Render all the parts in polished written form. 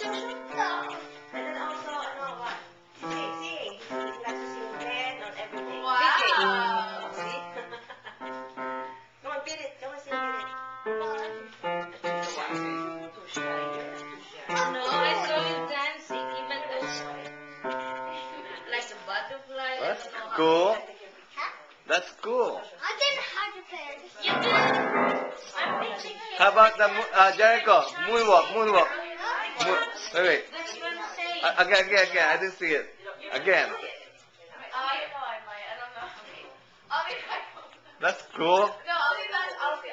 And then also, what? Sing. He likes to sing then on everything. Wow. See? Come on, beat it. Come on, sing it. Too shy. No, I saw you dancing, even those like a butterfly. That's cool. That's cool. I didn't have to play it. You did. I'm teaching him. How about the Jericho? Moonwalk. Wait. That's what I'm saying. Again. I didn't see it. Again. I know I might. I don't know. I'll be back. That's cool. No, I'll be back. I'll be.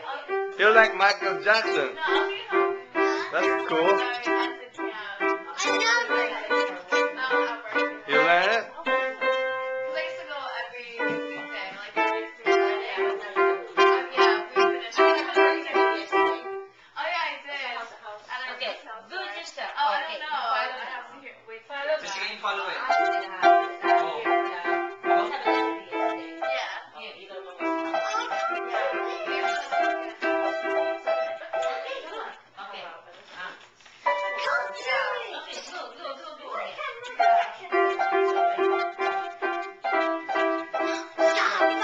You're like Michael Jackson. No, I'll be home. That's cool. Sorry, that's the piano. I know. You learn it? Because I used to go every weekend, like Monday through Friday. Yeah, we finished. Oh yeah, I did. And I Okay, just do it yourself. Oh, I Okay, don't know. follow I it. have to hear. Wait, follow Just back. sige, follow it. Yeah. You don't know what's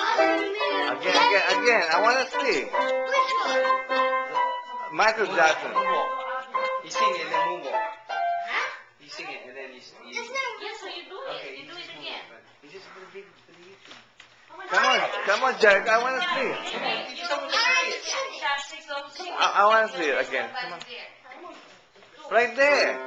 Okay. Again. I want to see. Michael Jackson. You sing it and then moonwalk. You sing it and then you. Yes, so you do it. Okay, You do it again. You just put it for the YouTube. Come on, Jericho. I want to see. I want to see it again. Come on. Right there.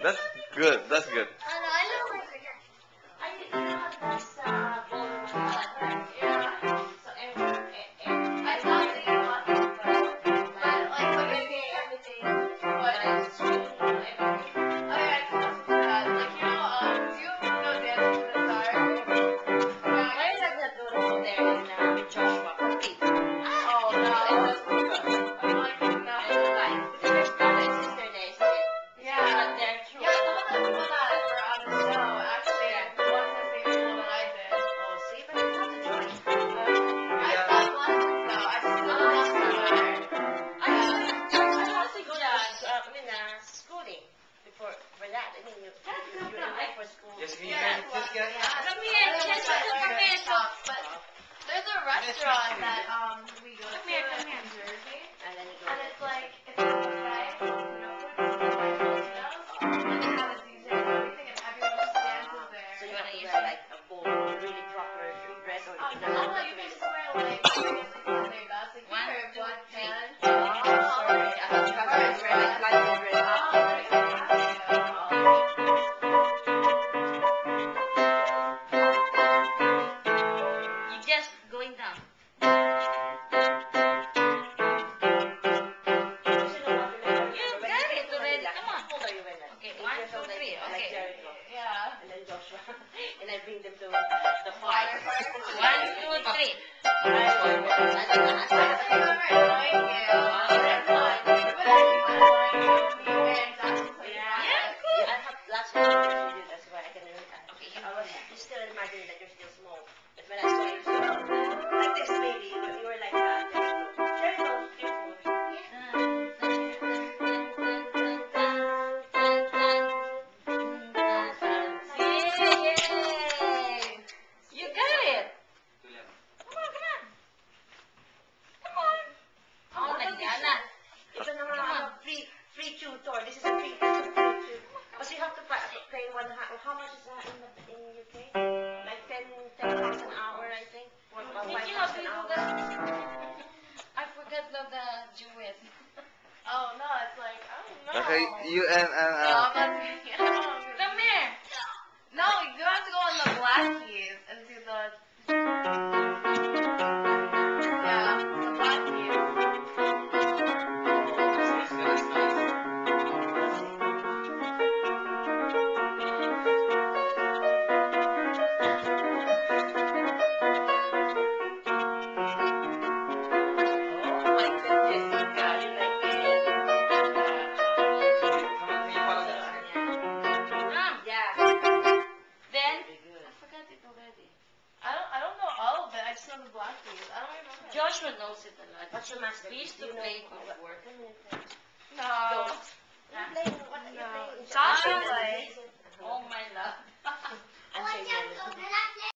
That's good. Just get it. There's a restaurant that we go to in Jersey, And then you go. and it's like it's on the side, and they have a DJ and everything, and everyone just dances there. So you have to wear like a full, really proper dress or I don't know, you can just wear like Sunday best, like you wear a black pants. sorry. I thought you had to wear like light dress. You just going down. You got it already. Come on. How old are you when that? Okay, 1, 2, 3. Okay. Yeah. And then Joshua. And I bring them to the fire. 1, 2, 3. You still imagine that you're still small. But when I saw you, like this baby, you were like that. There you go. Beautiful. You got it. Come on. Oh, Diana. Ito naman ang free tutor. This is a free tutor. Because you have to pay how much is that in UK? Like 10 pounds an hour, I think. Or about 5 Nikki, how pounds do an you do hour. that? I forgot the duet. Oh no, it's like I don't know. Okay, you and No, I'm not doing it. Come here. No, you have to go on the black keys and do the. Yeah, the black keys. Oh my goodness, Jessica, you like it. Come on, can you follow that? the Black Keys. I don't remember. Joshua knows it a lot. What's your master? We used Do to you know play what- before. What can you play? No. You're playing, what are you No. playing? Some